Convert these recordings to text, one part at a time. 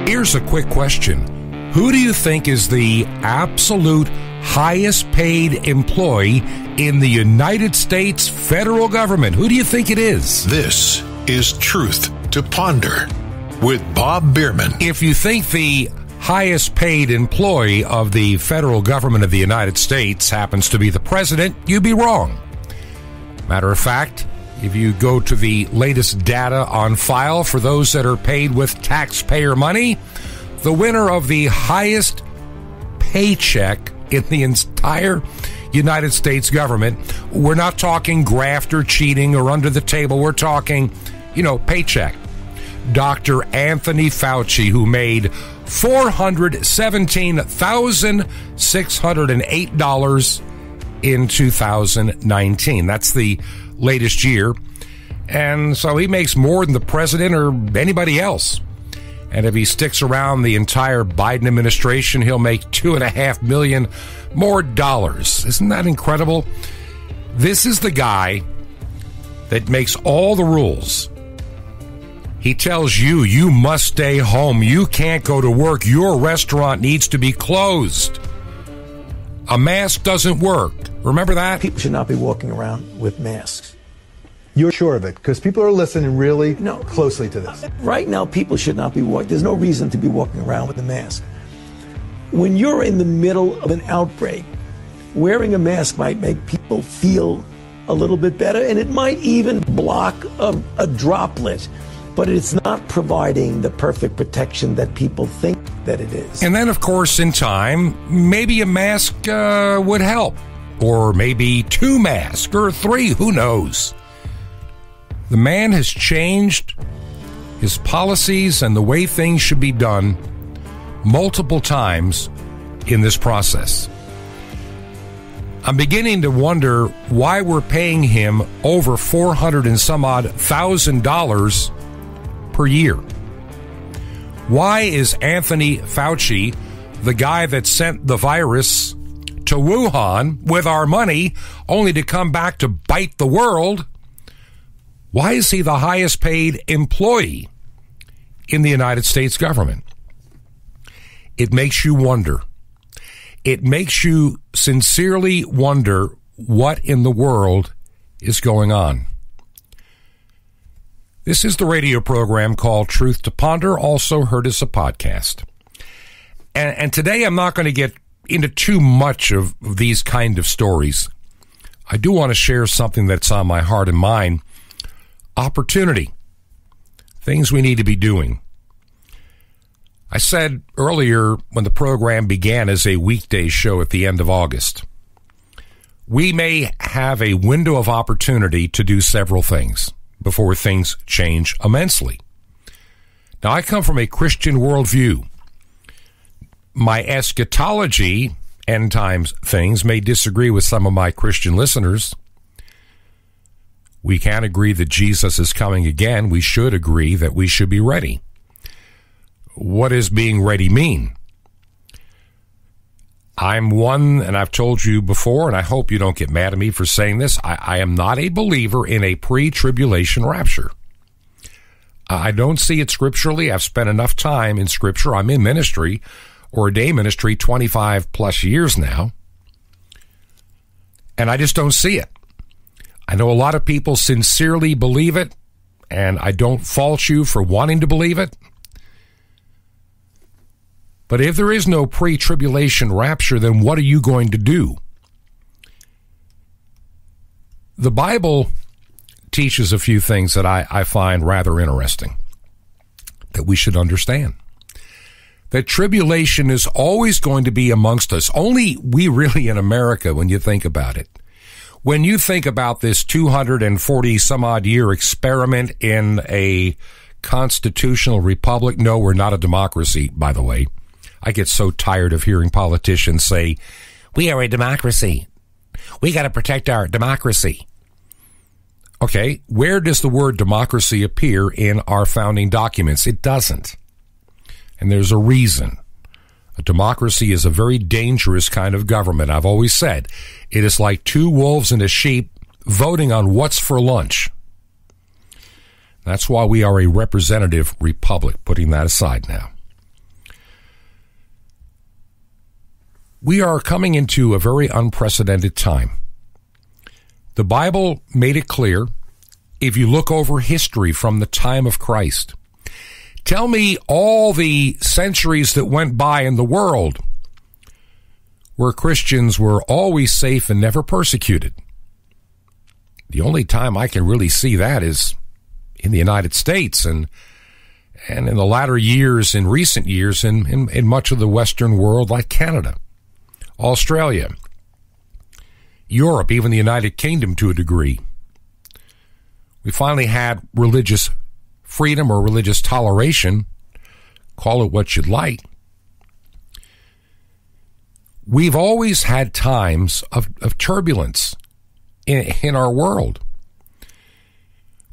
Here's a quick question. Who do you think is the absolute highest paid employee in the United States federal government? Who do you think it is? This is Truth to Ponder with Bob Bierman. If you think the highest paid employee of the federal government of the United States happens to be the president, you'd be wrong. Matter of fact, if you go to the latest data on file for those that are paid with taxpayer money, the winner of the highest paycheck in the entire United States government, we're not talking graft or cheating or under the table, we're talking, paycheck. Dr. Anthony Fauci, who made $417,608 in 2019. That's the latest year. And so he makes more than the president or anybody else. And if he sticks around the entire Biden administration, he'll make $2.5 million more dollars. Isn't that incredible? This is the guy that makes all the rules. He tells you, you must stay home. You can't go to work. Your restaurant needs to be closed. A mask doesn't work. Remember that? People should not be walking around with masks. You're sure of it? Because people are listening really closely to this. Right now, people should not be walking. There's no reason to be walking around with a mask. When you're in the middle of an outbreak, wearing a mask might make people feel a little bit better, and it might even block a droplet. But it's not providing the perfect protection that people think that it is. And then, of course, in time, maybe a mask would help. Or maybe 2 masks or 3, who knows? The man has changed his policies and the way things should be done multiple times in this process. I'm beginning to wonder why we're paying him over $400 and some odd $1,000 per year. Why is Anthony Fauci, the guy that sent the virus to Wuhan with our money, only to come back to bite the world? Why is he the highest paid employee in the United States government? It makes you wonder. It makes you sincerely wonder what in the world is going on. This is the radio program called Truth to Ponder, also heard as a podcast. And today I'm not going to get into too much of these kind of stories. I do want to share something that's on my heart and mind. Opportunity. Things we need to be doing. I said earlier when the program began as a weekday show at the end of August, we may have a window of opportunity to do several things before things change immensely. Now, I come from a Christian worldview. My eschatology, end times things, may disagree with some of my Christian listeners. We can't agree that Jesus is coming again. We should agree that we should be ready. What does being ready mean? I'm one, and I've told you before, and I hope you don't get mad at me for saying this, I am not a believer in a pre-tribulation rapture. I don't see it scripturally. I've spent enough time in Scripture. I'm in ministry, ordained ministry, 25 plus years now, and I just don't see it. I know a lot of people sincerely believe it, and I don't fault you for wanting to believe it. But if there is no pre-tribulation rapture, then what are you going to do? The Bible teaches a few things that I find rather interesting, that we should understand. That tribulation is always going to be amongst us. Only we really in America, when you think about it. When you think about this 240 some odd year experiment in a constitutional republic, no, we're not a democracy, by the way. I get so tired of hearing politicians say, we are a democracy. We got to protect our democracy. Okay, where does the word democracy appear in our founding documents? It doesn't. And there's a reason. A democracy is a very dangerous kind of government. I've always said it is like 2 wolves and a sheep voting on what's for lunch. That's why we are a representative republic, putting that aside now. We are coming into a very unprecedented time. The Bible made it clear, if you look over history from the time of Christ. Tell me all the centuries that went by in the world where Christians were always safe and never persecuted. The only time I can really see that is in the United States and in the latter years, in recent years, in much of the Western world like Canada, Australia, Europe, even the United Kingdom to a degree. We finally had religious freedom or religious toleration, call it what you'd like. We've always had times of turbulence in our world.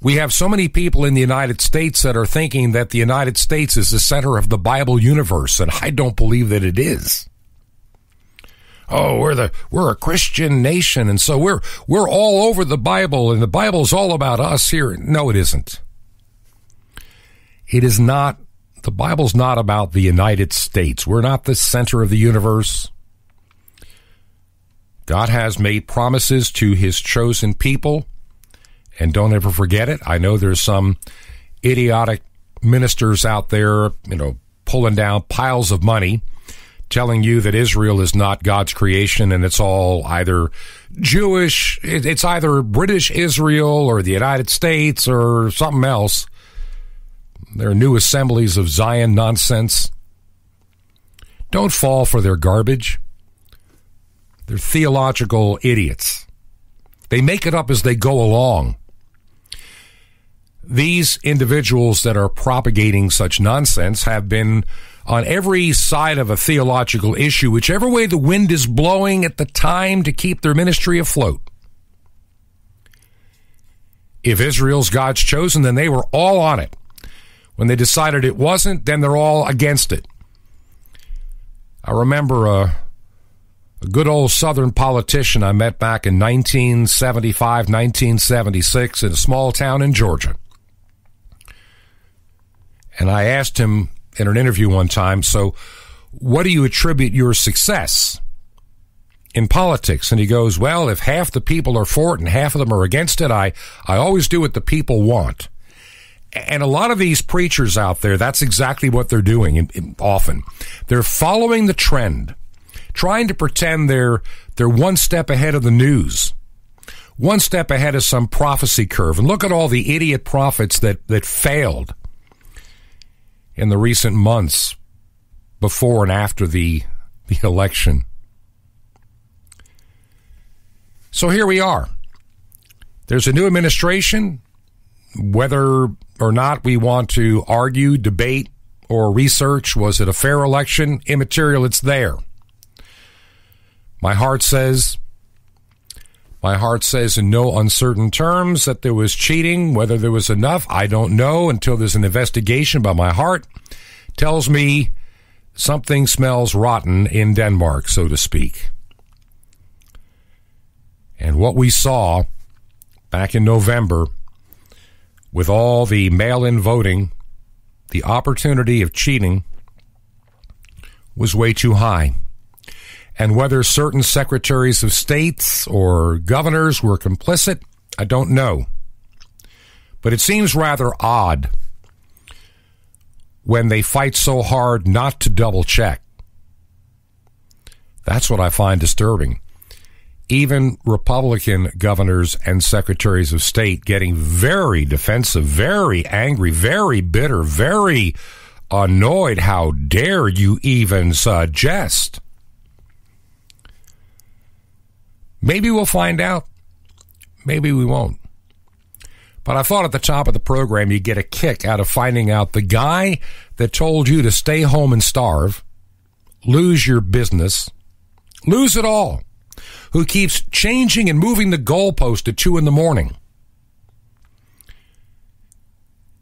We have so many people in the United States that are thinking that the United States is the center of the Bible universe, and I don't believe that it is. Oh, we're a Christian nation, and so we're all over the Bible, and the Bible's all about us here. No, it isn't. It is not. The Bible's not about the United States. We're not the center of the universe. God has made promises to his chosen people, and don't ever forget it. I know there's some idiotic ministers out there, pulling down piles of money, telling you that Israel is not God's creation and it's all either Jewish, it's either British Israel or the United States or something else. There are new assemblies of Zion nonsense. Don't fall for their garbage. They're theological idiots. They make it up as they go along. These individuals that are propagating such nonsense have been on every side of a theological issue, whichever way the wind is blowing at the time to keep their ministry afloat. If Israel's God's chosen, then they were all on it. When they decided it wasn't, then they're all against it. I remember a good old Southern politician I met back in 1975, 1976 in a small town in Georgia. And I asked him in an interview one time, so what do you attribute your success in politics? And he goes, well, if half the people are for it and half of them are against it, I always do what the people want. And a lot of these preachers out there, that's exactly what they're doing often. They're following the trend, trying to pretend they're one step ahead of the news, one step ahead of some prophecy curve. And look at all the idiot prophets that failed in the recent months before and after the election. So here we are. There's a new administration. Whether or not we want to argue, debate, or research, was it a fair election? Immaterial, it's there. My heart says in no uncertain terms that there was cheating. Whether there was enough, I don't know until there's an investigation, but my heart tells me something smells rotten in Denmark, so to speak. And what we saw back in November with all the mail-in voting, the opportunity of cheating was way too high. And whether certain secretaries of states or governors were complicit, I don't know. But it seems rather odd when they fight so hard not to double-check. That's what I find disturbing. Even Republican governors and secretaries of state getting very defensive, very angry, very bitter, very annoyed. How dare you even suggest? Maybe we'll find out. Maybe we won't. But I thought at the top of the program you'd get a kick out of finding out the guy that told you to stay home and starve, lose your business, lose it all, who keeps changing and moving the goalpost at 2 a.m.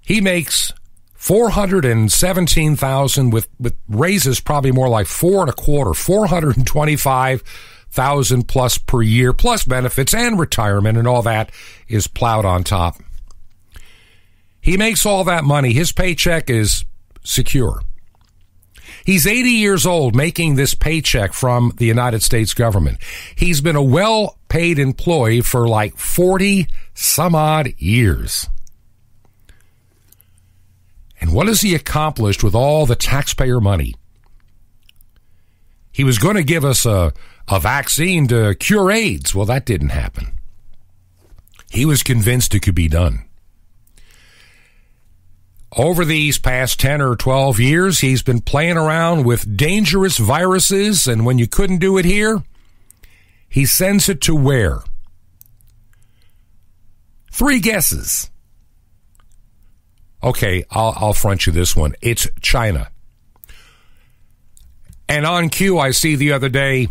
He makes $417,000 with raises probably more like $425,000 plus per year, plus benefits and retirement, and all that is plowed on top. He makes all that money. His paycheck is secure. He's 80 years old, making this paycheck from the United States government. He's been a well-paid employee for like 40 some odd years. And what has he accomplished with all the taxpayer money? He was going to give us a vaccine to cure AIDS. Well, that didn't happen. He was convinced it could be done. Over these past 10 or 12 years, he's been playing around with dangerous viruses, and when you couldn't do it here, he sends it to where? 3 guesses. Okay, I'll front you this one. It's China. And on cue, I see the other day,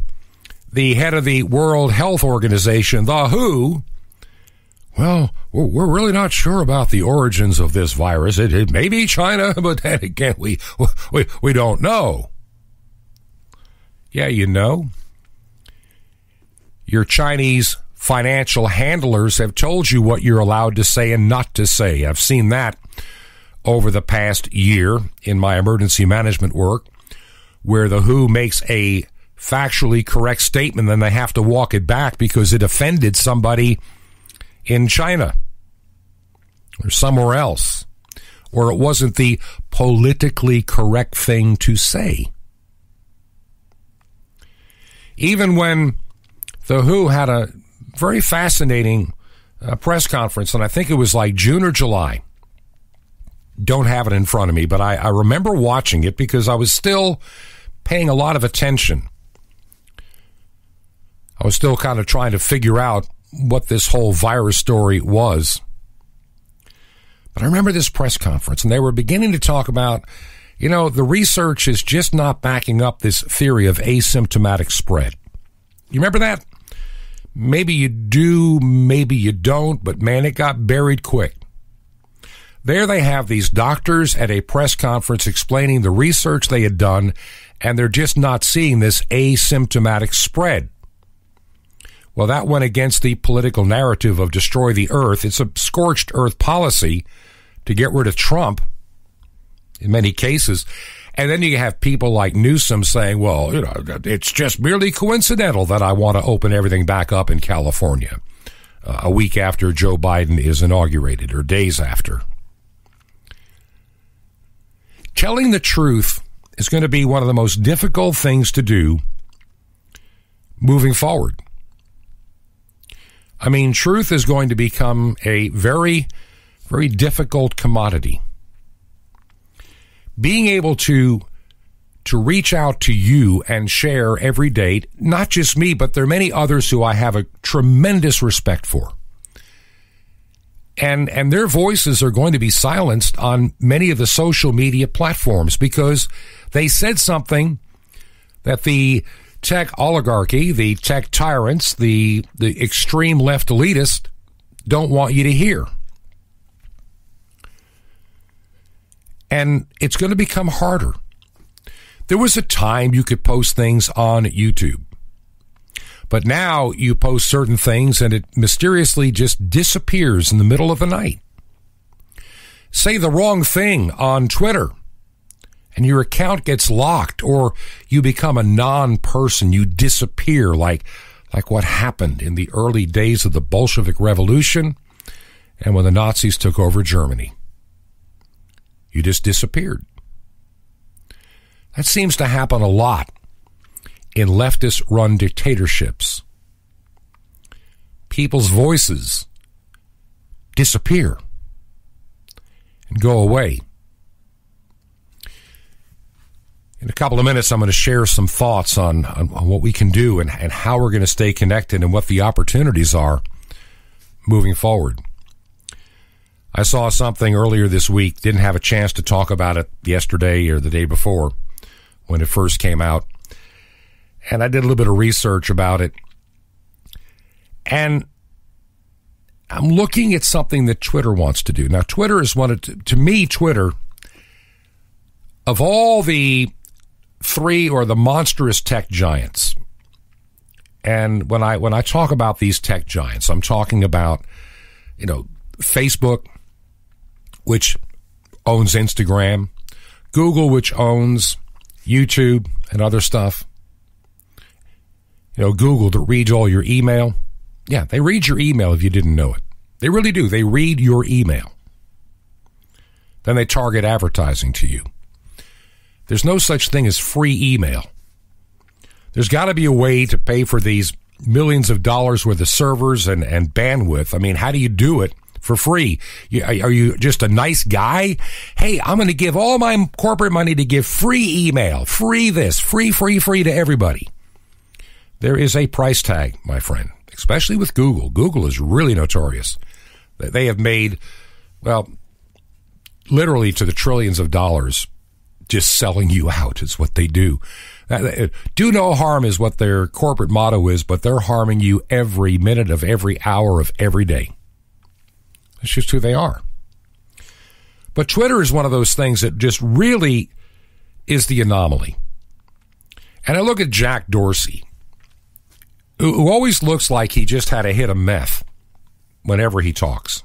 the head of the World Health Organization, the WHO, well, we're really not sure about the origins of this virus. It may be China, but then again, we don't know. Yeah, you know. Your Chinese financial handlers have told you what you're allowed to say and not to say. I've seen that over the past year in my emergency management work, where the WHO makes a factually correct statement, then they have to walk it back because it offended somebody in China or somewhere else, or it wasn't the politically correct thing to say. Even when the WHO had a very fascinating press conference, and I think it was like June or July. Don't have it in front of me, but I remember watching it because I was still paying a lot of attention. I was still kind of trying to figure out what this whole virus story was. But I remember this press conference, and they were beginning to talk about, you know, the research is just not backing up this theory of asymptomatic spread. You remember that? Maybe you do, maybe you don't, but man, it got buried quick. There they have these doctors at a press conference explaining the research they had done, and they're just not seeing this asymptomatic spread. Well, that went against the political narrative of destroy the earth. It's a scorched earth policy to get rid of Trump in many cases. And then you have people like Newsom saying, well, you know, it's just merely coincidental that I want to open everything back up in California a week after Joe Biden is inaugurated or days after. Telling the truth is going to be one of the most difficult things to do moving forward. I mean, truth is going to become a very, very difficult commodity. Being able to reach out to you and share every day, not just me, but there are many others who I have a tremendous respect for. And their voices are going to be silenced on many of the social media platforms because they said something that the tech oligarchy, the tech tyrants, the extreme left elitists don't want you to hear. And it's going to become harder. There was a time you could post things on YouTube. But now you post certain things and it mysteriously just disappears in the middle of the night. Say the wrong thing on Twitter and your account gets locked, or you become a non-person. You disappear like what happened in the early days of the Bolshevik Revolution and when the Nazis took over Germany. You just disappeared. That seems to happen a lot in leftist-run dictatorships. People's voices disappear and go away. In a couple of minutes, I'm going to share some thoughts on what we can do and how we're going to stay connected and what the opportunities are moving forward. I saw something earlier this week, didn't have a chance to talk about it yesterday or the day before when it first came out. And I did a little bit of research about it. And I'm looking at something that Twitter wants to do. Now, Twitter is to me, Twitter, of all the three or the monstrous tech giants, and when I talk about these tech giants, I'm talking about, you know, Facebook, which owns Instagram, Google, which owns YouTube and other stuff. Google that reads all your email. Yeah, they read your email if you didn't know it. They really do. They read your email. Then they target advertising to you. There's no such thing as free email. There's got to be a way to pay for these millions of dollars worth of servers and bandwidth. I mean, how do you do it for free? Are you just a nice guy? Hey, I'm going to give all my corporate money to give free email, free this, free to everybody. There is a price tag, my friend, especially with Google. Google is really notorious. They have made, well, literally to the trillions of dollars just selling you out is what they do. Do no harm is what their corporate motto is, but they're harming you every minute of every hour of every day. That's just who they are. But Twitter is one of those things that just really is the anomaly. And I look at Jack Dorsey, who always looks like he just had a hit of meth whenever he talks.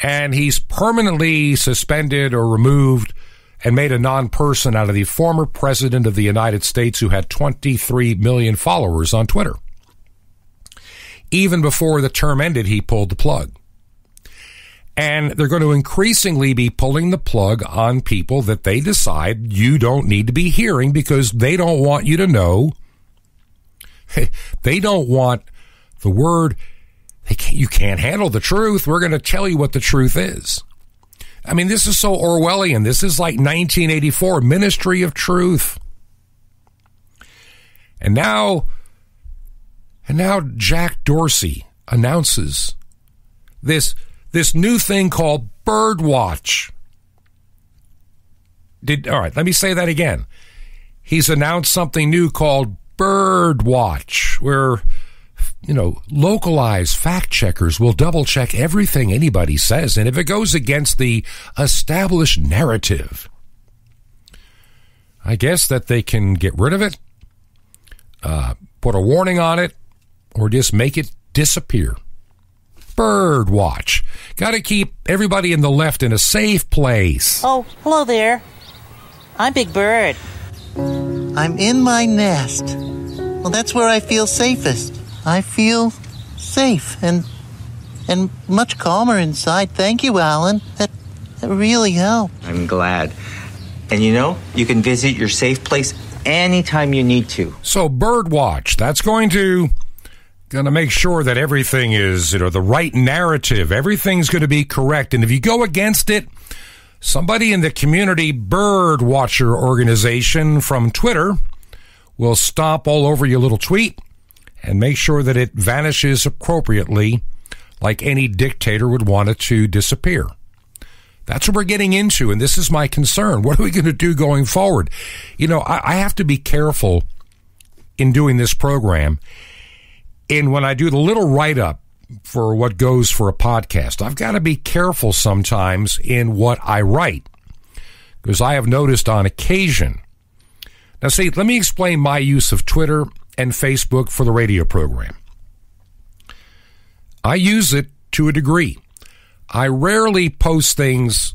And he's permanently suspended or removed and made a non-person out of the former president of the United States who had 23 million followers on Twitter. Even before the term ended, he pulled the plug. And they're going to increasingly be pulling the plug on people that they decide you don't need to be hearing because they don't want you to know. They don't want the word. You can't handle the truth. We're going to tell you what the truth is. I mean, this is so Orwellian. This is like 1984, Ministry of Truth. And now Jack Dorsey announces this new thing called Birdwatch. All right, let me say that again. He's announced something new called Birdwatch, where localized fact checkers will double check everything anybody says. And if it goes against the established narrative, I guess that they can get rid of it, put a warning on it, or just make it disappear. Birdwatch. Got to keep everybody in the left in a safe place. Oh, hello there. I'm Big Bird. I'm in my nest. Well, that's where I feel safest. I feel safe and much calmer inside. Thank you, Alan. That really helped. I'm glad. And you can visit your safe place anytime you need to. So Birdwatch, that's going to make sure that everything is, the right narrative. Everything's going to be correct. And if you go against it, somebody in the community Birdwatcher organization from Twitter will stomp all over your little tweet and make sure that it vanishes appropriately like any dictator would want it to disappear. That's what we're getting into, and this is my concern. What are we going to do going forward? I have to be careful in doing this program. And when I do the little write-up for what goes for a podcast, I've got to be careful sometimes in what I write, because I have noticed on occasion. Now, see, let me explain my use of Twitter and Facebook for the radio program. I use it to a degree. I rarely post things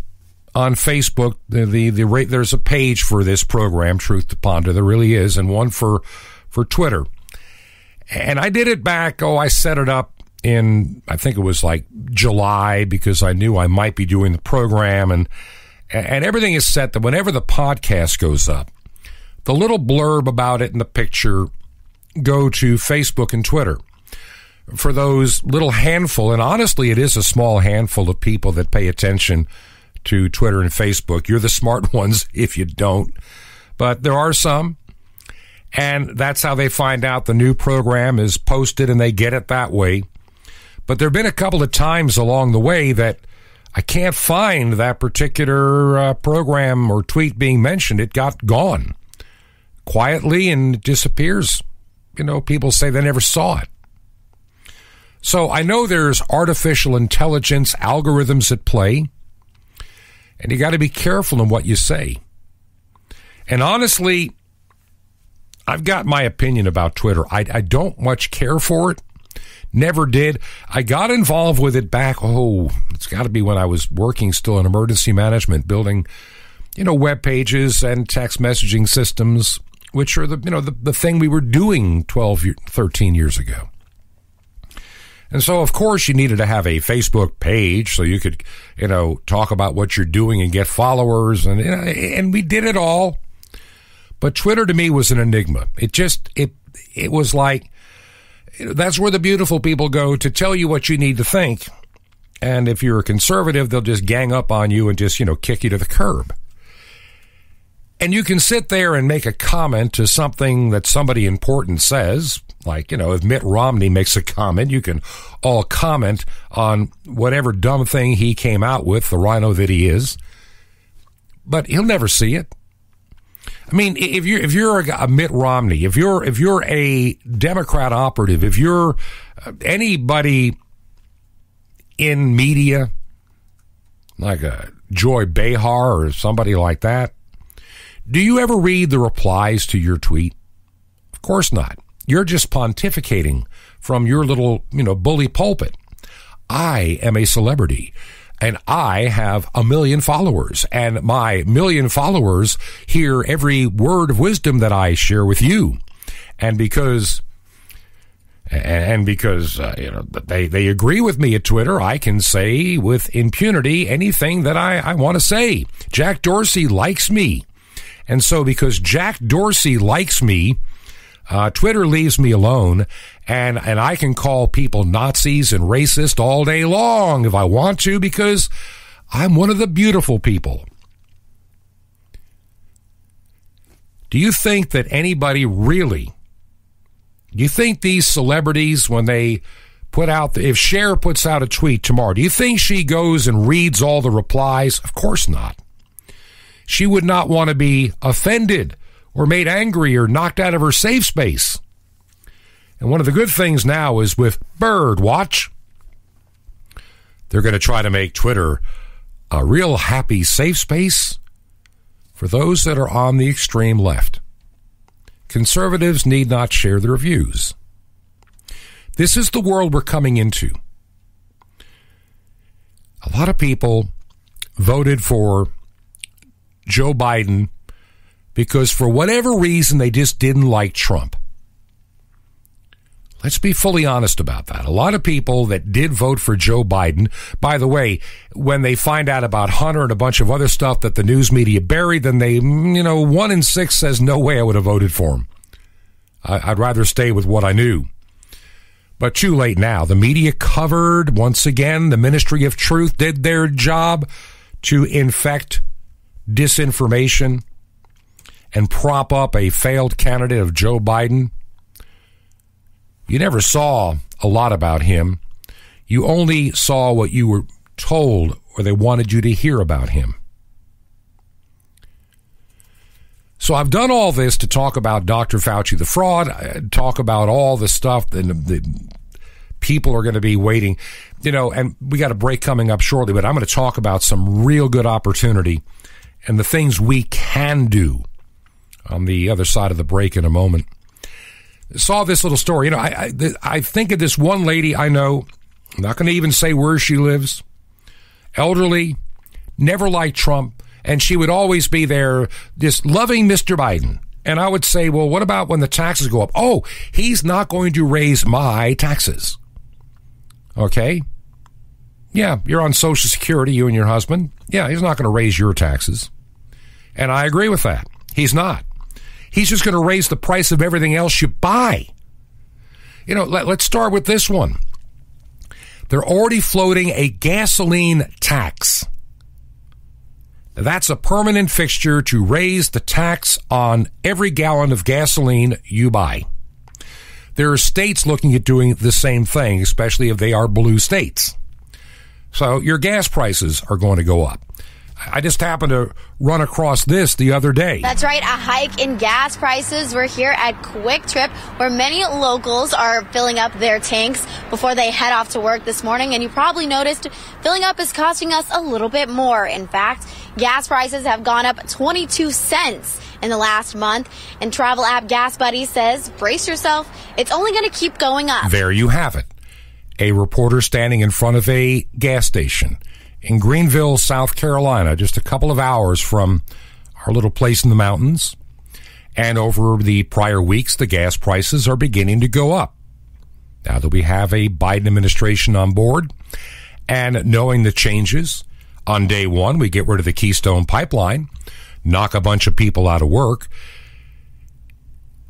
on Facebook. There's a page for this program, Truth to Ponder. There really is, and one for Twitter. And I did it back, I set it up in, I think it was like July, because I knew I might be doing the program, and everything is set that whenever the podcast goes up, the little blurb about it and the picture go to Facebook and Twitter. For those little handful, and honestly it is a small handful of people that pay attention to Twitter and Facebook. You're the smart ones if you don't, but there are some, and that's how they find out the new program is posted, and they get it that way. But there have been a couple of times along the way that I can't find that particular program or tweet being mentioned. It got gone quietly and disappears. People say they never saw it. So I know there's artificial intelligence algorithms at play, and you got to be careful in what you say. And honestly, I've got my opinion about Twitter. I don't much care for it. Never did. I got involved with it back, it's got to be when I was working still in emergency management, building, web pages and text messaging systems, which are the thing we were doing 13 years ago. And so, of course, you needed to have a Facebook page so you could, talk about what you're doing and get followers. And we did it all. But Twitter to me was an enigma. It was like, that's where the beautiful people go to tell you what you need to think. And if you're a conservative, they'll just gang up on you and just, kick you to the curb. And you can sit there and make a comment to something that somebody important says. Like, if Mitt Romney makes a comment, you can all comment on whatever dumb thing he came out with, the rhino that he is. But he'll never see it. I mean, if you're a Mitt Romney, if you're a Democrat operative, if you're anybody in media, like a Joy Behar or somebody like that, do you ever read the replies to your tweet? Of course not. You're just pontificating from your little, bully pulpit. I am a celebrity, and I have 1 million followers, and my 1 million followers hear every word of wisdom that I share with you. And because they agree with me at Twitter, I can say with impunity anything that I want to say. Jack Dorsey likes me. And so because Jack Dorsey likes me, Twitter leaves me alone, and I can call people Nazis and racist all day long if I want to, because I'm one of the beautiful people. Do you think that anybody really, do you think these celebrities, when they put out, if Cher puts out a tweet tomorrow, do you think she goes and reads all the replies? Of course not. She would not want to be offended or made angry or knocked out of her safe space. And one of the good things now is with Birdwatch, they're going to try to make Twitter a real happy safe space for those that are on the extreme left. Conservatives need not share their views. This is the world we're coming into. A lot of people voted for Joe Biden because for whatever reason they just didn't like Trump. Let's be fully honest about that. A lot of people that did vote for Joe Biden, by the way, when they find out about Hunter and a bunch of other stuff that the news media buried, then they, 1 in 6 says, no way I would have voted for him. I'd rather stay with what I knew. But too late now. The media covered, once again, the Ministry of Truth did their job to infect disinformation and prop up a failed candidate of Joe Biden. You never saw a lot about him. You only saw what you were told or they wanted you to hear about him. So I've done all this to talk about Dr. Fauci, the fraud, talk about all the stuff that the people are going to be waiting, and we got a break coming up shortly, but I'm going to talk about some real good opportunity and the things we can do on the other side of the break in a moment. Saw this little story. I think of this one lady I know. I'm not going to even say where she lives. Elderly, never liked Trump, and she would always be there just loving Mr. Biden. And I would say, well, what about when the taxes go up? Oh, he's not going to raise my taxes. Okay. Yeah, you're on Social Security, you and your husband. Yeah, he's not going to raise your taxes. And I agree with that. He's not. He's just going to raise the price of everything else you buy. Let's start with this one. They're already floating a gasoline tax. Now, that's a permanent fixture to raise the tax on every gallon of gasoline you buy. There are states looking at doing the same thing, especially if they are blue states. So your gas prices are going to go up. I just happened to run across this the other day. That's right, a hike in gas prices. We're here at Quick Trip, where many locals are filling up their tanks before they head off to work this morning. And you probably noticed filling up is costing us a little bit more. In fact, gas prices have gone up 22 cents in the last month. And travel app Gas Buddy says, brace yourself, it's only going to keep going up. There you have it. A reporter standing in front of a gas station in Greenville, South Carolina, just a couple of hours from our little place in the mountains. And over the prior weeks, the gas prices are beginning to go up. Now that we have a Biden administration on board, and knowing the changes, on day one, we get rid of the Keystone Pipeline, knock a bunch of people out of work.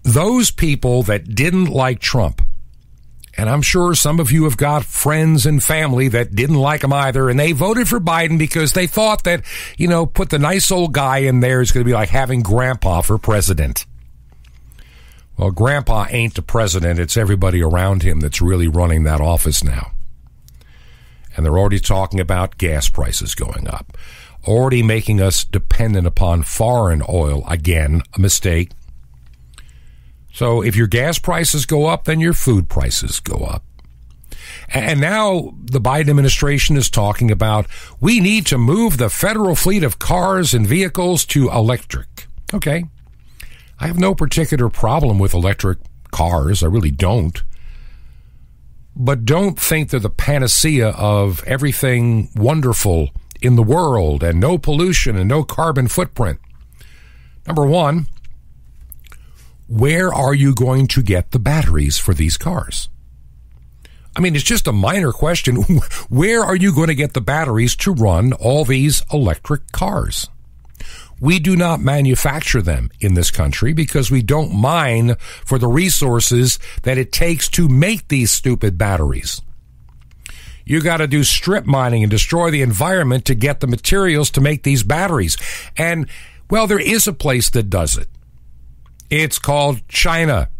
Those people that didn't like Trump, and I'm sure some of you have got friends and family that didn't like him either, and they voted for Biden because they thought that, put the nice old guy in there is going to be like having Grandpa for president. Well, Grandpa ain't the president. It's everybody around him that's really running that office now. And they're already talking about gas prices going up, already making us dependent upon foreign oil. Again, a mistake. So if your gas prices go up, then your food prices go up. And now the Biden administration is talking about we need to move the federal fleet of cars and vehicles to electric. Okay. I have no particular problem with electric cars. I really don't. But don't think they're the panacea of everything wonderful in the world and no pollution and no carbon footprint. Number one, where are you going to get the batteries for these cars? I mean, it's just a minor question. Where are you going to get the batteries to run all these electric cars? We do not manufacture them in this country because we don't mine for the resources that it takes to make these stupid batteries. You got to do strip mining and destroy the environment to get the materials to make these batteries. And, well, there is a place that does it. It's called China.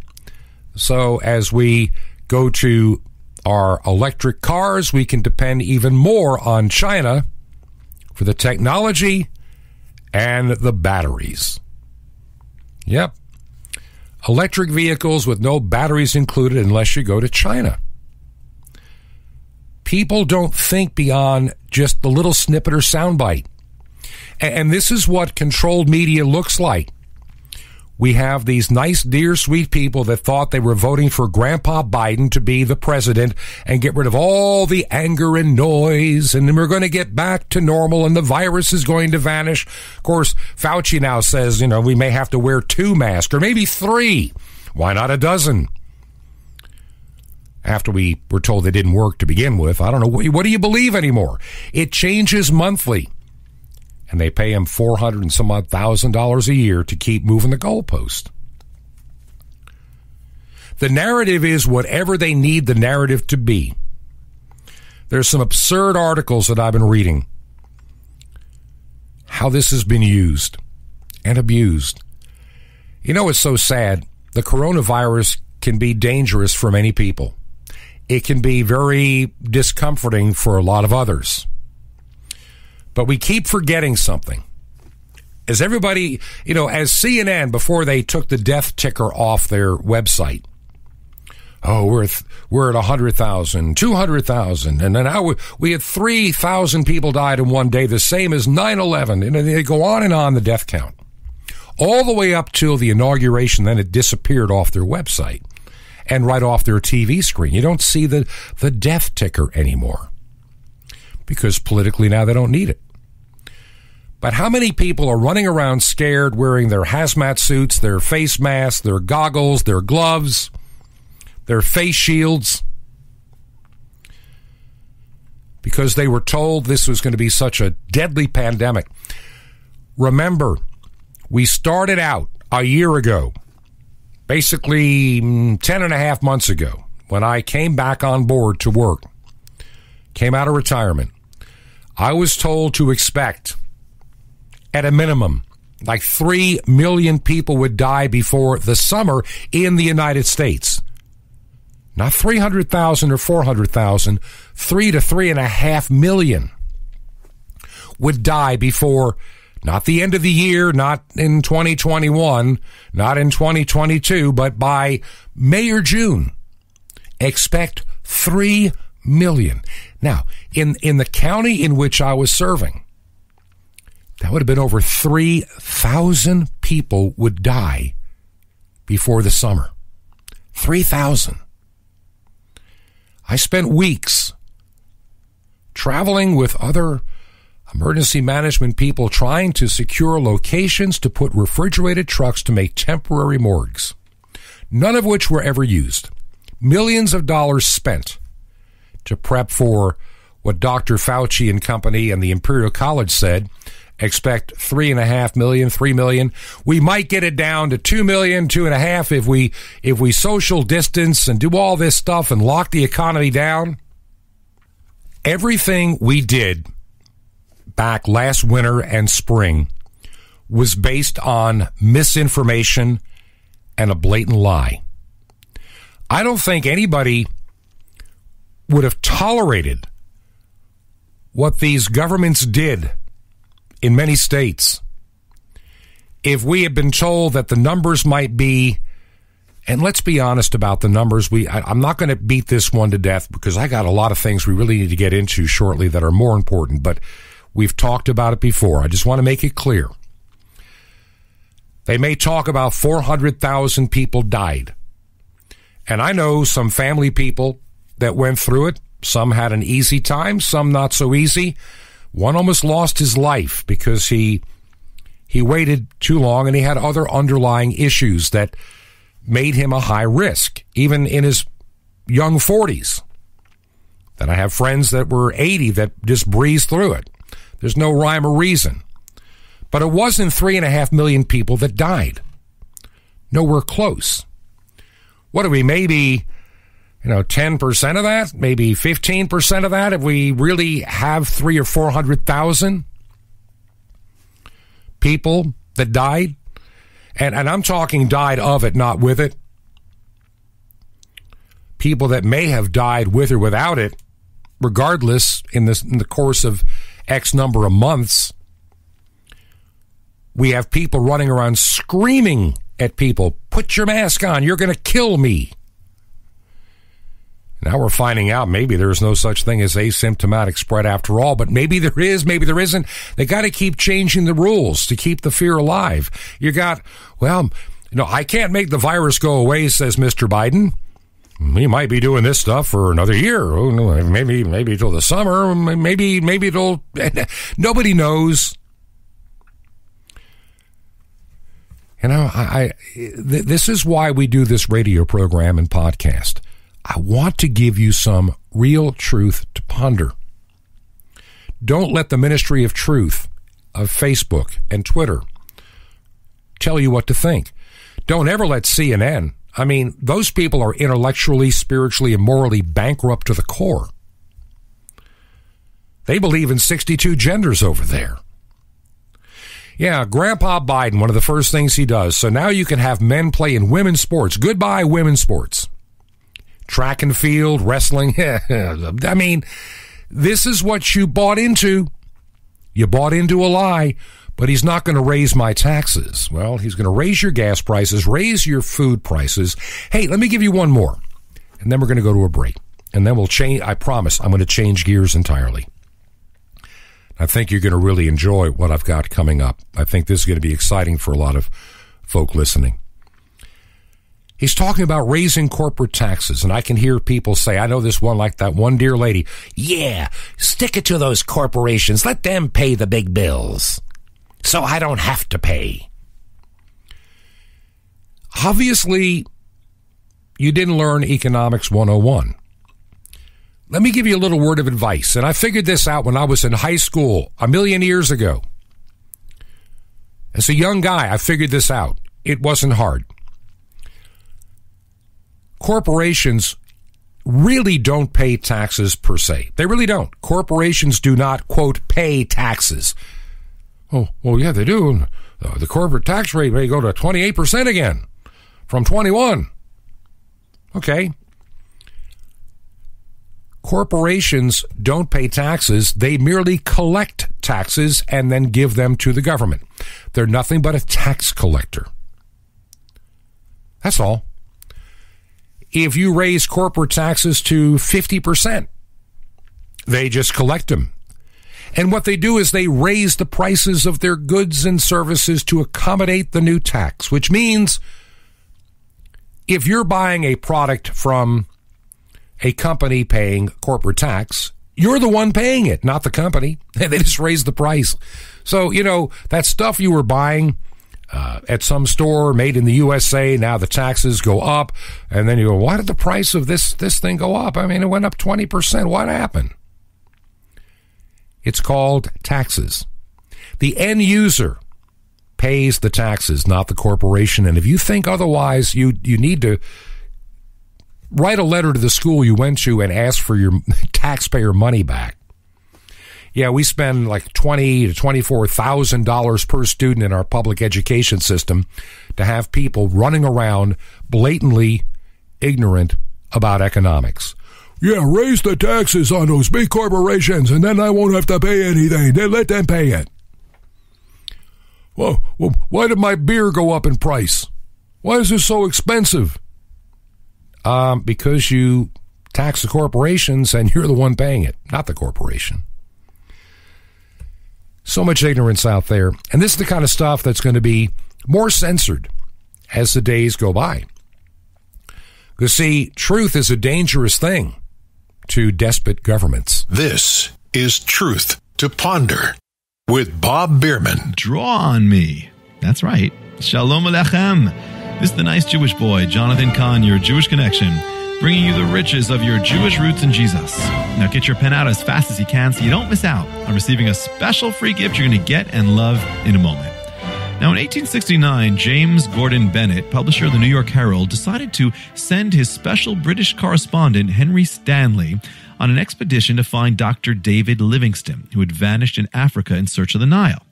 So as we go to our electric cars, we can depend even more on China for the technology and the batteries. Yep. Electric vehicles with no batteries included unless you go to China. People don't think beyond just the little snippet or soundbite. And this is what controlled media looks like. We have these nice, dear, sweet people that thought they were voting for Grandpa Biden to be the president and get rid of all the anger and noise, and then we're going to get back to normal and the virus is going to vanish. Of course, Fauci now says, we may have to wear 2 masks or maybe 3. Why not a dozen? After we were told they didn't work to begin with, I don't know, what do you believe anymore? It changes monthly. And they pay him $400 and some odd $1,000 a year to keep moving the goalpost. The narrative is whatever they need the narrative to be. There's some absurd articles that I've been reading. How this has been used and abused. It's so sad. The coronavirus can be dangerous for many people. It can be very discomforting for a lot of others. But we keep forgetting something. As everybody, as CNN, before they took the death ticker off their website, we're at 100,000, 200,000, and then now we had 3,000 people died in one day, the same as 9/11, and they go on, the death count. All the way up till the inauguration, then it disappeared off their website and right off their TV screen. You don't see the death ticker anymore because politically now they don't need it. But how many people are running around scared, wearing their hazmat suits, their face masks, their goggles, their gloves, their face shields, because they were told this was going to be such a deadly pandemic? Remember, we started out a year ago, basically 10 and a half months ago, when I came back on board to work, came out of retirement. I was told to expect, at a minimum, like 3 million people would die before the summer in the United States. Not 300,000 or 400,000, 3 to 3.5 million would die before, not the end of the year, not in 2021, not in 2022, but by May or June. Expect 3 million. Now, in the county in which I was serving, that would have been over 3,000 people would die before the summer. 3,000. I spent weeks traveling with other Emergency management people trying to secure locations to put refrigerated trucks to make temporary morgues, none of which were ever used. Millions of dollars spent to prep for what Dr. Fauci and company and the Imperial College said. Expect 3.5 million, 3 million. We might get it down to 2 million, 2.5 if we social distance and do all this stuff and lock the economy down. Everything we did back last winter and spring was based on misinformation and a blatant lie. I don't think anybody would have tolerated what these governments did in many states if we had been told that the numbers might be, and let's be honest about the numbers. I'm not going to beat this one to death because I got a lot of things we really need to get into shortly that are more important, but we've talked about it before. I just want to make it clear. They may talk about 400,000 people died. And I know some family people that went through it. Some had an easy time, some not so easy. One almost lost his life because he waited too long and he had other underlying issues that made him a high risk, even in his young 40s. Then I have friends that were 80 that just breezed through it. There's no rhyme or reason. But it wasn't 3.5 million people that died. Nowhere close. What are we, maybe 10% of that, maybe 15% of that, if we really have 300,000 or 400,000 people that died, and I'm talking died of it, not with it. People that may have died with or without it, regardless, in the course of X number of months. We have people running around screaming at people, "Put your mask on, you're going to kill me." Now we're finding out maybe there's no such thing as asymptomatic spread after all, but maybe there is, maybe there isn't. They got to keep changing the rules to keep the fear alive. You got, I can't make the virus go away, says Mr. Biden. We might be doing this stuff for another year. Maybe till the summer, maybe till, nobody knows. This is why we do this radio program and podcast. I want to give you some real truth to ponder. Don't let the Ministry of Truth of Facebook and Twitter tell you what to think. Don't ever let CNN. Those people are intellectually, spiritually, and morally bankrupt to the core. They believe in 62 genders over there. Yeah, Grandpa Biden, one of the first things he does. So now you can have men play in women's sports. Goodbye, women's sports. Track and field, wrestling. This is what you bought into. You bought into a lie, but he's not going to raise my taxes. Well, he's going to raise your gas prices, raise your food prices. Hey, let me give you one more, and then we're going to go to a break. And then we'll change. I promise I'm going to change gears entirely. I think you're going to really enjoy what I've got coming up. I think this is going to be exciting for a lot of folk listening. He's talking about raising corporate taxes, and I can hear people say, I know this one, like that one dear lady, yeah, stick it to those corporations. Let them pay the big bills so I don't have to pay. Obviously, you didn't learn Economics 101. Let me give you a little word of advice, and I figured this out when I was in high school a million years ago. As a young guy, I figured this out. It wasn't hard. Corporations really don't pay taxes per se. They really don't. Corporations do not, quote, pay taxes. Oh, well, yeah, they do. The corporate tax rate may go to 28% again from 21. Okay. Corporations don't pay taxes. They merely collect taxes and then give them to the government. They're nothing but a tax collector. That's all. If you raise corporate taxes to 50%, they just collect them. And what they do is they raise the prices of their goods and services to accommodate the new tax, which means if you're buying a product from a company paying corporate tax, you're the one paying it, not the company. They just raised the price. So, that stuff you were buying at some store made in the USA, now the taxes go up. And then you go, why did the price of this thing go up? I mean, it went up 20%. What happened? It's called taxes. The end user pays the taxes, not the corporation. And if you think otherwise, you need to write a letter to the school you went to and ask for your taxpayer money back. Yeah, we spend like $20,000 to $24,000 per student in our public education system to have people running around blatantly ignorant about economics. Yeah, raise the taxes on those big corporations and then I won't have to pay anything. Then let them pay it. Well, why did my beer go up in price? Why is it so expensive? Because you tax the corporations and you're the one paying it, not the corporation. So much ignorance out there. And this is the kind of stuff that's going to be more censored as the days go by. Because, see, truth is a dangerous thing to despot governments. This is Truth to Ponder with Bob Bierman. Draw on me. That's right. Shalom Aleichem. This is the nice Jewish boy, Jonathan Kahn, your Jewish connection, bringing you the riches of your Jewish roots in Jesus. Now get your pen out as fast as you can so you don't miss out on receiving a special free gift you're going to get and love in a moment. Now, in 1869, James Gordon Bennett, publisher of the New York Herald, decided to send his special British correspondent, Henry Stanley, on an expedition to find Dr. David Livingstone, who had vanished in Africa in search of the Nile.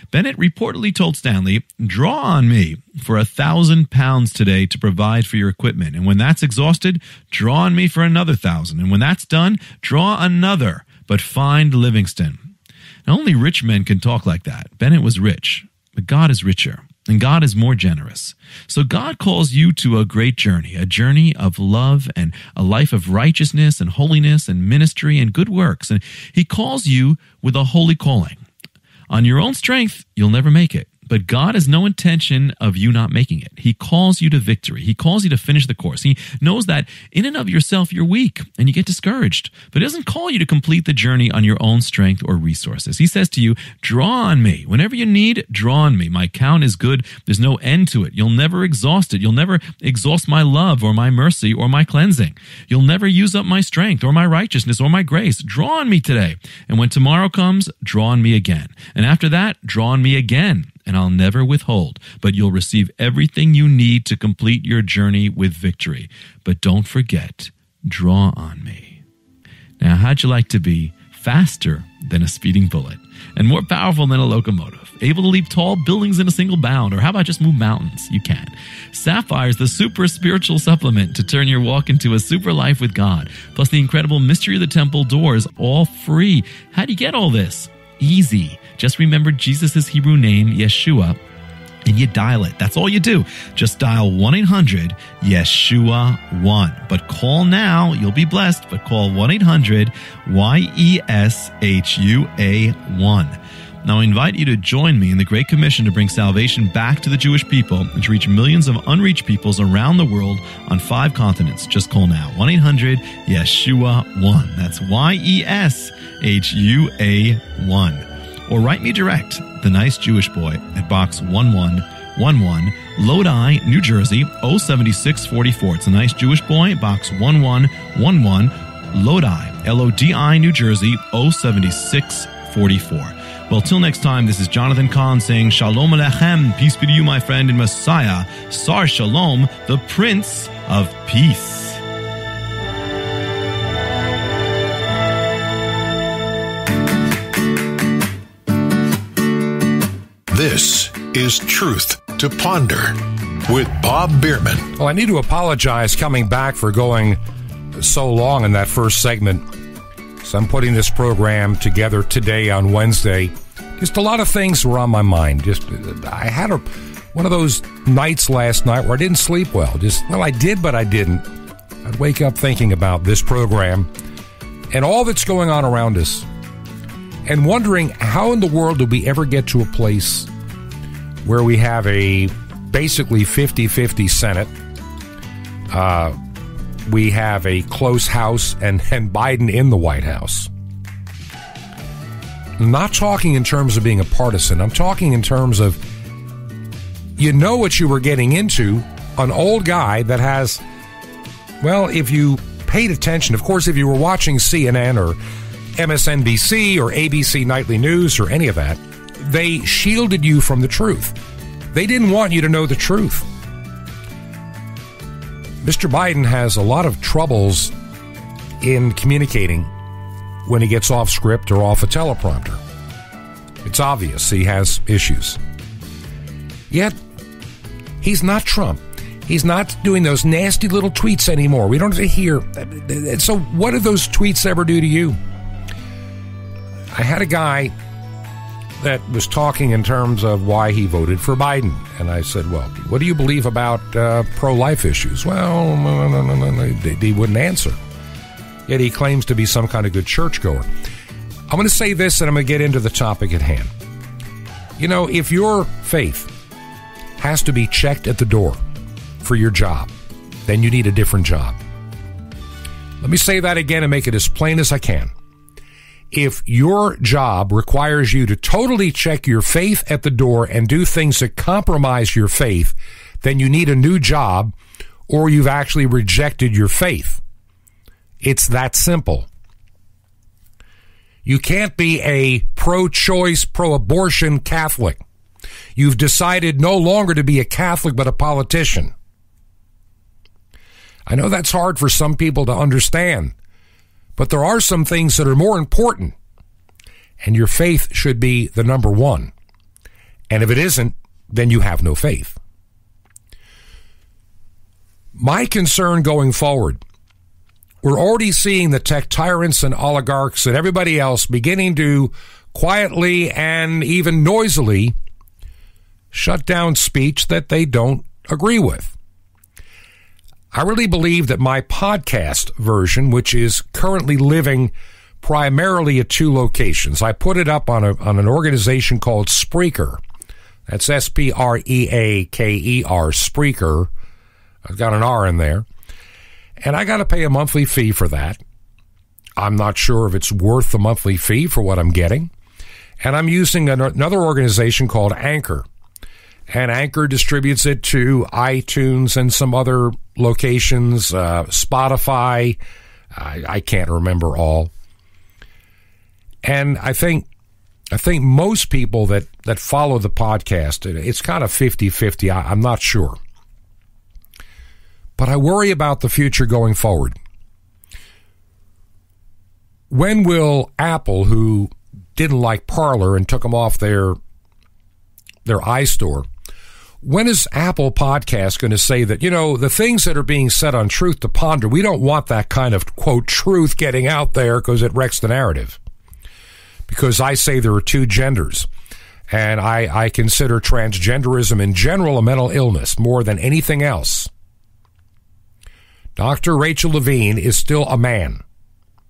Bennett reportedly told Stanley, "Draw on me for £1,000 today to provide for your equipment. And when that's exhausted, draw on me for another 1,000. And when that's done, draw another, but find Livingstone." Now, only rich men can talk like that. Bennett was rich, but God is richer, and God is more generous. So God calls you to a great journey, a journey of love and a life of righteousness and holiness and ministry and good works. And He calls you with a holy calling. On your own strength, you'll never make it. But God has no intention of you not making it. He calls you to victory. He calls you to finish the course. He knows that in and of yourself, you're weak and you get discouraged. But He doesn't call you to complete the journey on your own strength or resources. He says to you, draw on me. Whenever you need, draw on me. My count is good. There's no end to it. You'll never exhaust it. You'll never exhaust my love or my mercy or my cleansing. You'll never use up my strength or my righteousness or my grace. Draw on me today. And when tomorrow comes, draw on me again. And after that, draw on me again. And I'll never withhold, but you'll receive everything you need to complete your journey with victory. But don't forget, draw on me. Now, how'd you like to be faster than a speeding bullet and more powerful than a locomotive, able to leap tall buildings in a single bound, or how about just move mountains? You can. Sapphire is the super spiritual supplement to turn your walk into a super life with God, plus the incredible mystery of the temple doors, all free. How do you get all this? Easy. Just remember Jesus' Hebrew name, Yeshua, and you dial it. That's all you do. Just dial 1-800-YESHUA-1. But call now. You'll be blessed. But call 1-800-YESHUA-1. Now, I invite you to join me in the Great Commission to bring salvation back to the Jewish people and to reach millions of unreached peoples around the world on 5 continents. Just call now. 1-800-YESHUA-1. That's YESHUA-1. Or write me direct, The Nice Jewish Boy, at Box 1111, Lodi, New Jersey, 07644. It's The Nice Jewish Boy, Box 1111, Lodi, Lodi, New Jersey, 07644. Well, till next time, this is Jonathan Kahn saying, Shalom Aleichem, peace be to you, my friend in Messiah, Sar Shalom, the Prince of Peace. This is Truth to Ponder with Bob Bierman. Well, I need to apologize coming back for going so long in that first segment. So I'm putting this program together today on Wednesday. Just a lot of things were on my mind. I had one of those nights last night where I didn't sleep well. I did, but I didn't. I'd wake up thinking about this program and all that's going on around us, and wondering how in the world did we ever get to a place where we have a basically 50-50 Senate, we have a close House, and Biden in the White House. I'm not talking in terms of being a partisan. I'm talking in terms of, you know what you were getting into, an old guy that has, well, if you paid attention, of course, if you were watching CNN or MSNBC or ABC Nightly News or any of that, they shielded you from the truth. They didn't want you to know the truth. Mr. Biden has a lot of troubles in communicating when he gets off script or off a teleprompter. It's obvious he has issues. Yet, he's not Trump. He's not doing those nasty little tweets anymore. We don't have to hear. So what did those tweets ever do to you? I had a guy that was talking in terms of why he voted for Biden. And I said, well, what do you believe about pro-life issues? Well, he wouldn't answer. Yet he claims to be some kind of good churchgoer. I'm going to say this, and I'm going to get into the topic at hand. You know, if your faith has to be checked at the door for your job, then you need a different job. Let me say that again and make it as plain as I can. If your job requires you to totally check your faith at the door and do things that compromise your faith, then you need a new job, or you've actually rejected your faith. It's that simple. You can't be a pro-choice, pro-abortion Catholic. You've decided no longer to be a Catholic but a politician. I know that's hard for some people to understand, but there are some things that are more important, and your faith should be the number one. And if it isn't, then you have no faith. My concern going forward, we're already seeing the tech tyrants and oligarchs and everybody else beginning to quietly and even noisily shut down speech that they don't agree with. I really believe that my podcast version, which is currently living primarily at two locations, I put it up on an organization called Spreaker. That's Spreaker, Spreaker. I've got an R in there. And I got to pay a monthly fee for that. I'm not sure if it's worth the monthly fee for what I'm getting. And I'm using another organization called Anchor. And Anchor distributes it to iTunes and some other locations, Spotify. I can't remember all. And I think most people that follow the podcast, it's kind of 50-50. I'm not sure. But I worry about the future going forward. When will Apple, who didn't like Parler and took them off their iStore, when is Apple Podcast going to say that, you know, the things that are being said on Truth to Ponder, we don't want that kind of, quote, truth getting out there because it wrecks the narrative? Because I say there are two genders. And I consider transgenderism in general a mental illness more than anything else. Dr. Rachel Levine is still a man,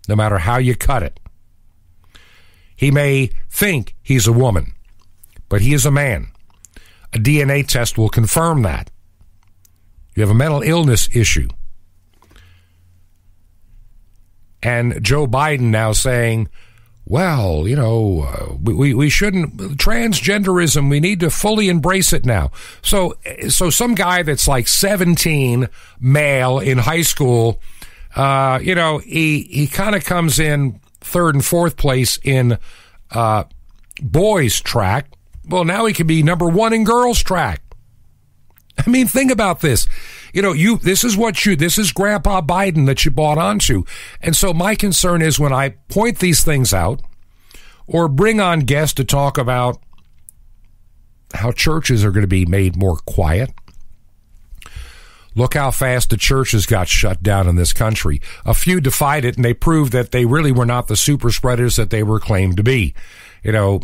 no matter how you cut it. He may think he's a woman, but he is a man. A DNA test will confirm that. You have a mental illness issue. And Joe Biden now saying, well, you know, we shouldn't, transgenderism, we need to fully embrace it now. So some guy that's like 17, male in high school, you know, he kind of comes in third and fourth place in boys track. Well, now he can be number one in girls track. I mean, think about this. You know, this is Grandpa Biden that you bought onto. And so my concern is when I point these things out or bring on guests to talk about how churches are going to be made more quiet. Look how fast the churches got shut down in this country. A few defied it, and they proved that they really were not the super spreaders that they were claimed to be. You know,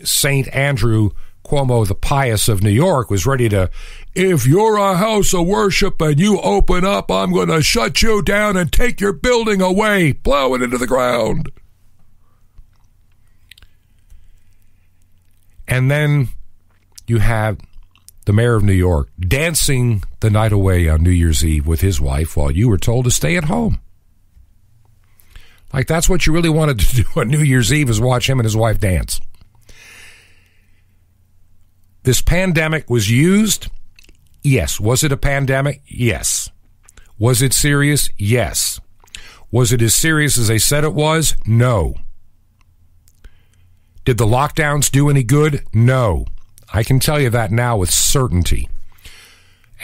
St. Andrew Cuomo, the pious of New York, was ready to, if you're a house of worship and you open up, I'm going to shut you down and take your building away, blow it into the ground. And then you have the mayor of New York dancing the night away on New Year's Eve with his wife while you were told to stay at home. Like, that's what you really wanted to do on New Year's Eve, is watch him and his wife dance. This pandemic was used. Yes. Was it a pandemic? Yes. Was it serious? Yes. Was it as serious as they said it was? No. Did the lockdowns do any good? No. I can tell you that now with certainty.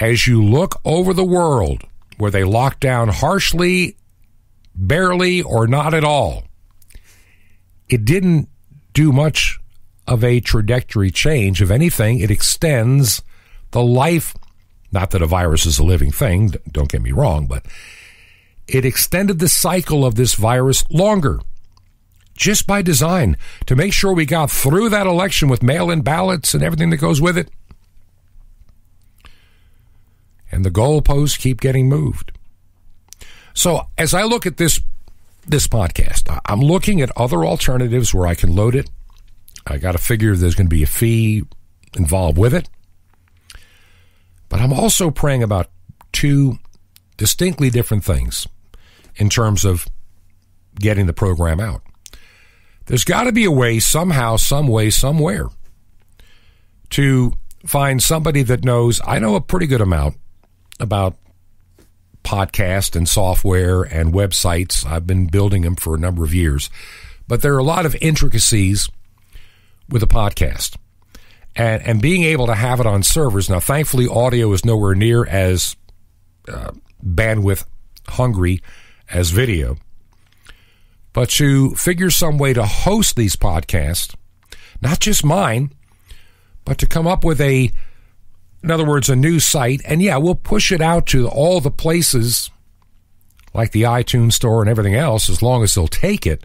As you look over the world where they lock down harshly, barely, or not at all, it didn't do much of a trajectory change. If anything, it extends the life. Not that a virus is a living thing, don't get me wrong, but it extended the cycle of this virus longer, just by design, to make sure we got through that election with mail-in ballots and everything that goes with it. And the goalposts keep getting moved. So as I look at this podcast, I'm looking at other alternatives where I can load it. I got to figure there's going to be a fee involved with it. But I'm also praying about two distinctly different things in terms of getting the program out. There's got to be a way, somehow, some way, somewhere, to find somebody that knows. I know a pretty good amount about podcast and software and websites. I've been building them for a number of years. But there are a lot of intricacies with a podcast. And being able to have it on servers. Now, thankfully, audio is nowhere near as bandwidth hungry as video. But to figure some way to host these podcasts, not just mine, but to come up with in other words, a new site. And yeah, we'll push it out to all the places like the iTunes store and everything else, as long as they'll take it.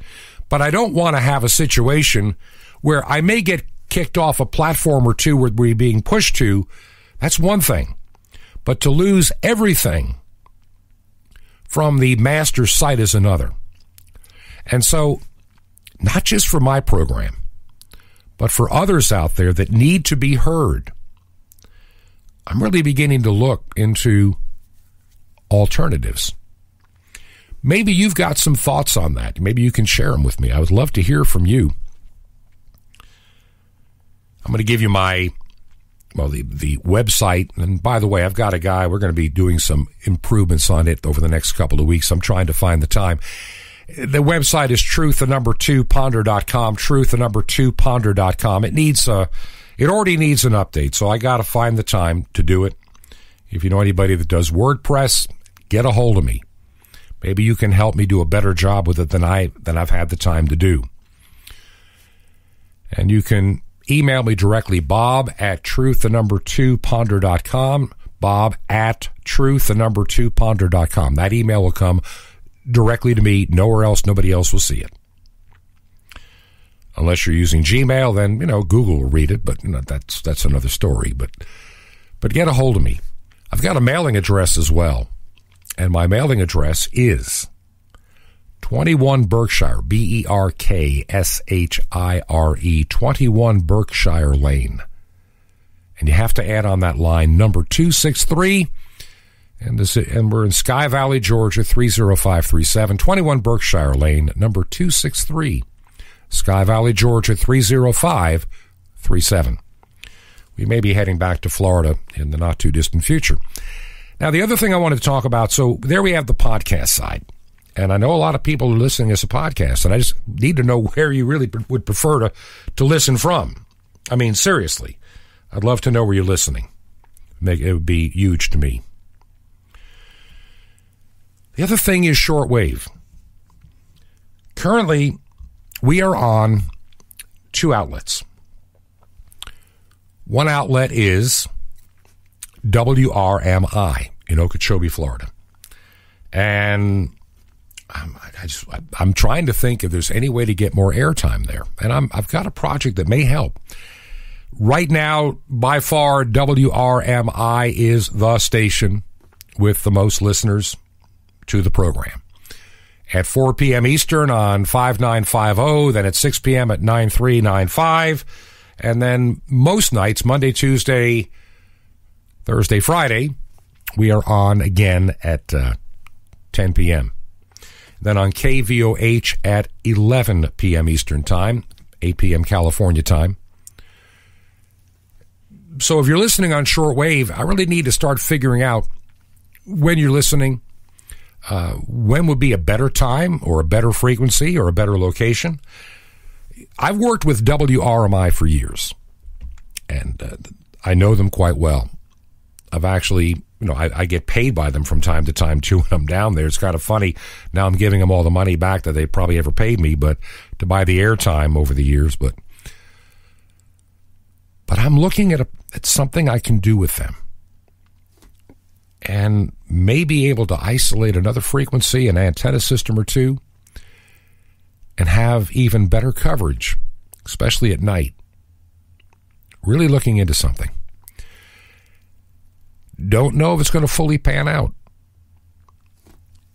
But I don't want to have a situation where I may get kicked off a platform or two where we're being pushed to. That's one thing. But to lose everything from the master site is another. And so, not just for my program, but for others out there that need to be heard, I'm really beginning to look into alternatives. Maybe you've got some thoughts on that. Maybe you can share them with me. I would love to hear from you. I'm going to give you the website. And by the way, I've got a guy. We're going to be doing some improvements on it over the next couple of weeks. I'm trying to find the time. The website is truth2ponder.com, truth2ponder.com. It already needs an update, so I got to find the time to do it. If you know anybody that does WordPress, get a hold of me. Maybe you can help me do a better job with it than I've had the time to do. And you can email me directly, bob@truth2ponder.com, bob@truth2ponder.com. That email will come directly to me, nowhere else, nobody else will see it. Unless you're using Gmail, then, Google will read it, but that's another story. But get a hold of me. I've got a mailing address as well, and my mailing address is 21 Berkshire, Berkshire, 21 Berkshire Lane. And you have to add on that line number 263, and we're in Sky Valley, Georgia, 30537, 21 Berkshire Lane, number 263, Sky Valley, Georgia, 30537. We may be heading back to Florida in the not-too-distant future. Now, the other thing I wanted to talk about, so there we have the podcast side. And I know a lot of people are listening as a podcast, and I just need to know where you really would prefer to listen from. I mean, seriously, I'd love to know where you're listening. It would be huge to me. The other thing is shortwave. Currently, we are on two outlets. One outlet is WRMI in Okeechobee, Florida. And I'm trying to think if there's any way to get more airtime there. And I've got a project that may help. Right now, by far, WRMI is the station with the most listeners to the program. At 4 p.m. Eastern on 5950, then at 6 p.m. at 9395, and then most nights, Monday, Tuesday, Thursday, Friday, we are on again at 10 p.m. then on KVOH at 11 p.m. Eastern Time, 8 p.m. California time. So if you're listening on shortwave, I really need to start figuring out when you're listening, when would be a better time or a better frequency or a better location. I've worked with WRMI for years, and I know them quite well. I've actually, I get paid by them from time to time, too, when I'm down there. It's kind of funny. Now I'm giving them all the money back that they probably ever paid me, but to buy the airtime over the years. But I'm looking at something I can do with them and may be able to isolate another frequency, an antenna system or two, and have even better coverage, especially at night. Really looking into something. Don't know if it's going to fully pan out.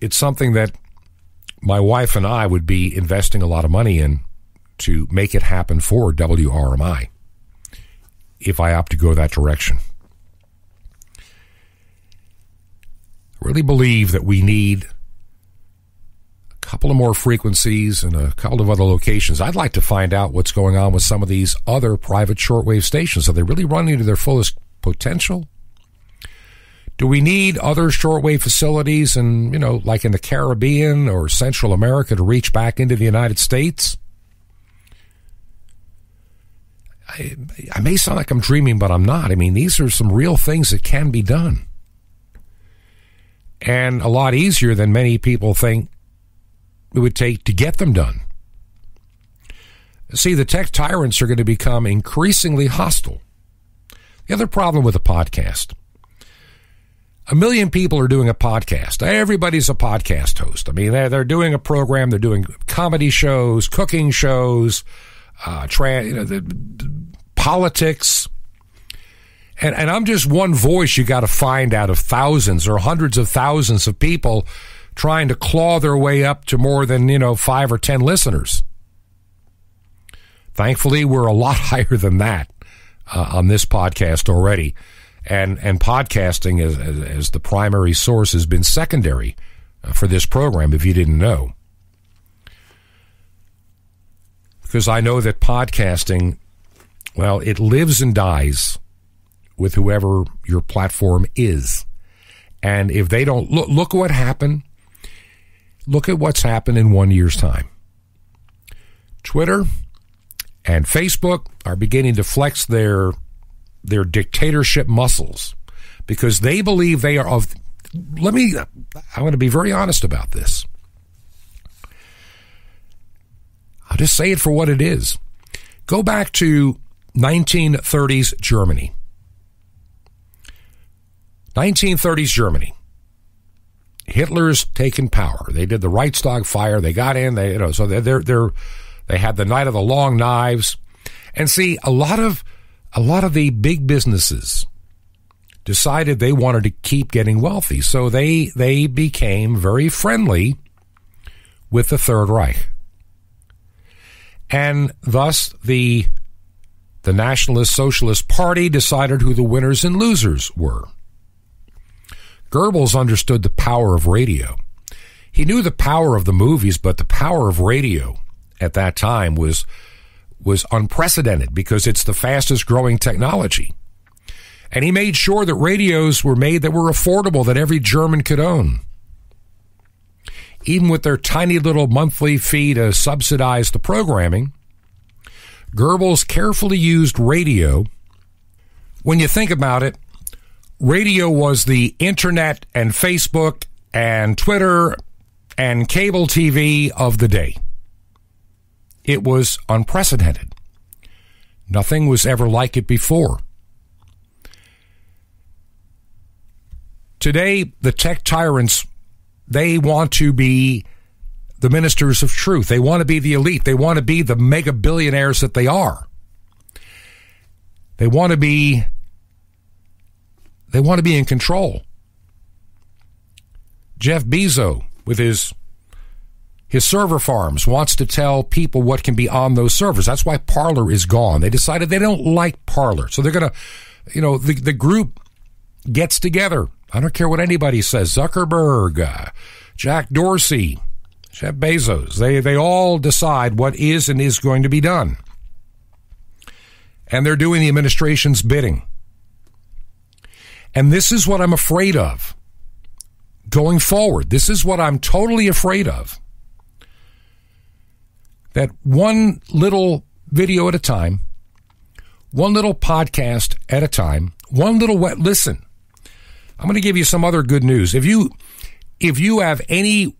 It's something that my wife and I would be investing a lot of money in to make it happen for WRMI if I opt to go that direction. I really believe that we need a couple of more frequencies and a couple of other locations. I'd like to find out what's going on with some of these other private shortwave stations. Are they really running to their fullest potential? Do we need other shortwave facilities and, like in the Caribbean or Central America to reach back into the United States? I may sound like I'm dreaming, but I'm not. I mean, these are some real things that can be done. And a lot easier than many people think it would take to get them done. See, the tech tyrants are going to become increasingly hostile. The other problem with a podcast, 1 million people are doing a podcast. Everybody's a podcast host. I mean, they're doing a program. They're doing comedy shows, cooking shows, politics. And I'm just one voice you got to find out of thousands or hundreds of thousands of people trying to claw their way up to more than, 5 or 10 listeners. Thankfully, we're a lot higher than that on this podcast already. And podcasting as the primary source has been secondary for this program, if you didn't know. Because I know that podcasting, well, it lives and dies with whoever your platform is. And if they don't, look what happened. Look at what's happened in 1 year's time. Twitter and Facebook are beginning to flex their dictatorship muscles because they believe they are of, I'm going to be very honest about this. I'll just say it for what it is. Go back to 1930s Germany. 1930s Germany. Hitler's taken power. They did the Reichstag fire. They got in. They had the Night of the Long Knives. And see, a lot of the big businesses decided they wanted to keep getting wealthy, so they became very friendly with the Third Reich. And thus the Nationalist Socialist Party decided who the winners and losers were. Goebbels understood the power of radio. He knew the power of the movies, but the power of radio at that time was unprecedented because it's the fastest growing technology. And he made sure that radios were made that were affordable, that every German could own. Even with their tiny little monthly fee to subsidize the programming, Goebbels carefully used radio. When you think about it, radio was the internet and Facebook and Twitter and cable TV of the day. It was unprecedented. Nothing was ever like it before. Today, the tech tyrants, they want to be the ministers of truth. They want to be the elite. They want to be the mega billionaires that they are. They want to be in control. Jeff Bezos, with his server farms, wants to tell people what can be on those servers. That's why Parler is gone. They decided they don't like Parler. So they're going to, the group gets together. I don't care what anybody says. Zuckerberg, Jack Dorsey, Jeff Bezos. They all decide what is and is going to be done. And they're doing the administration's bidding. And this is what I'm afraid of going forward. This is what I'm totally afraid of. That one little video at a time, one little podcast at a time, one little listen. I'm going to give you some other good news. If you have any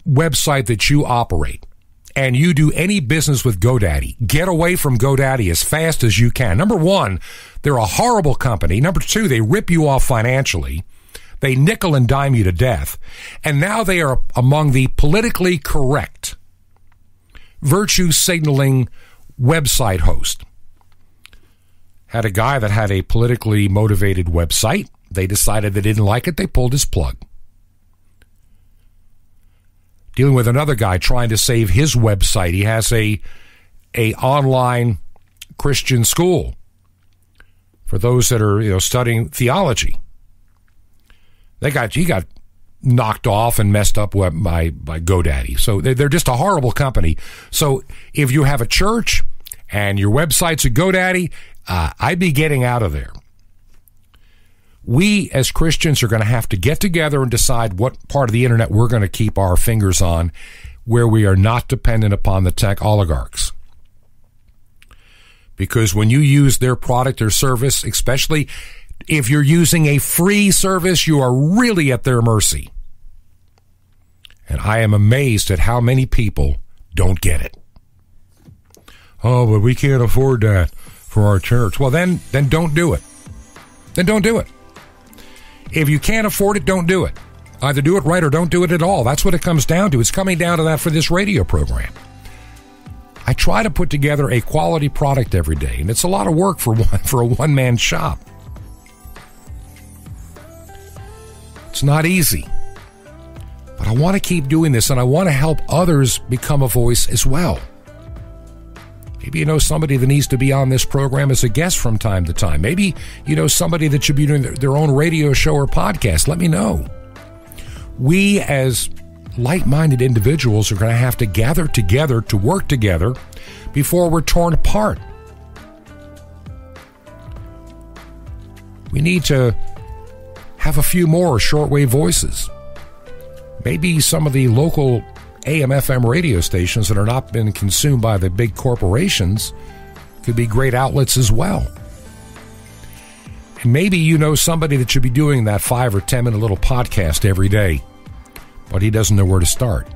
website that you operate and you do any business with GoDaddy, get away from GoDaddy as fast as you can. Number one, they're a horrible company. Number two, they rip you off financially. They nickel and dime you to death. And now they are among the politically correct, virtue signaling website host. Had a guy that had a politically motivated website. They decided they didn't like it. They pulled his plug. Dealing with another guy trying to save his website. He has a online Christian school for those that are studying theology. He got knocked off and messed up by GoDaddy. So they're just a horrible company. So if you have a church and your website's a GoDaddy, I'd be getting out of there. We as Christians are going to have to get together and decide what part of the internet we're going to keep our fingers on, where we are not dependent upon the tech oligarchs. Because when you use their product or service, especially if you're using a free service, you are really at their mercy. And I am amazed at how many people don't get it. Oh, but we can't afford that for our church. Well, then don't do it. Then don't do it. If you can't afford it, don't do it. Either do it right or don't do it at all. That's what it comes down to. It's coming down to that for this radio program. I try to put together a quality product every day, and it's a lot of work for a one-man shop. It's not easy. But I want to keep doing this, and I want to help others become a voice as well. Maybe you know somebody that needs to be on this program as a guest from time to time. Maybe you know somebody that should be doing their own radio show or podcast. Let me know. We as like-minded individuals are going to have to gather together to work together before we're torn apart. We need to have a few more shortwave voices. Maybe some of the local AM/FM radio stations that are not been consumed by the big corporations could be great outlets as well. And maybe you know somebody that should be doing that 5 or 10 minute little podcast every day, but he doesn't know where to start.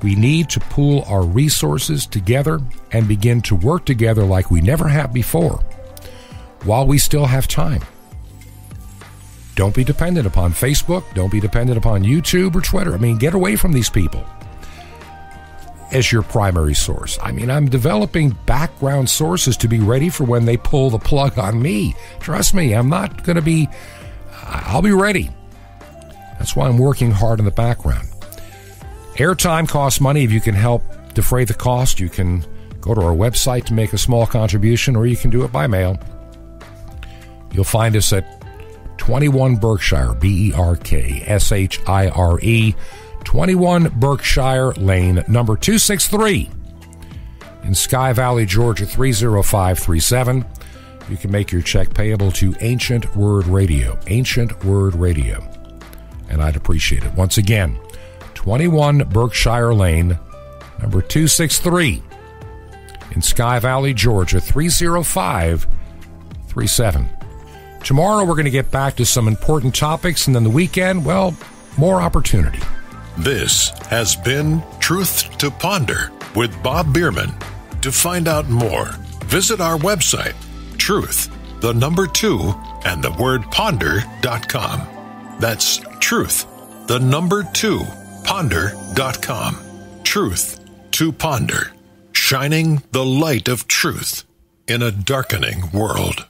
We need to pool our resources together and begin to work together like we never have before, while we still have time. Don't be dependent upon Facebook. Don't be dependent upon YouTube or Twitter. Get away from these people as your primary source. I'm developing background sources to be ready for when they pull the plug on me. Trust me, I'll be ready. That's why I'm working hard in the background. Airtime costs money. If you can help defray the cost, you can go to our website to make a small contribution, or you can do it by mail. You'll find us at 21 Berkshire, Berkshire, 21 Berkshire Lane, number 263 in Sky Valley, Georgia, 30537. You can make your check payable to Ancient Word Radio, and I'd appreciate it. Once again, 21 Berkshire Lane, number 263 in Sky Valley, Georgia, 30537. Tomorrow we're going to get back to some important topics, and then the weekend, well, more opportunity. This has been Truth to Ponder with Bob Bierman. To find out more, visit our website, truth, 2, and the word ponder.com. That's truth, 2, ponder.com. Truth to Ponder, shining the light of truth in a darkening world.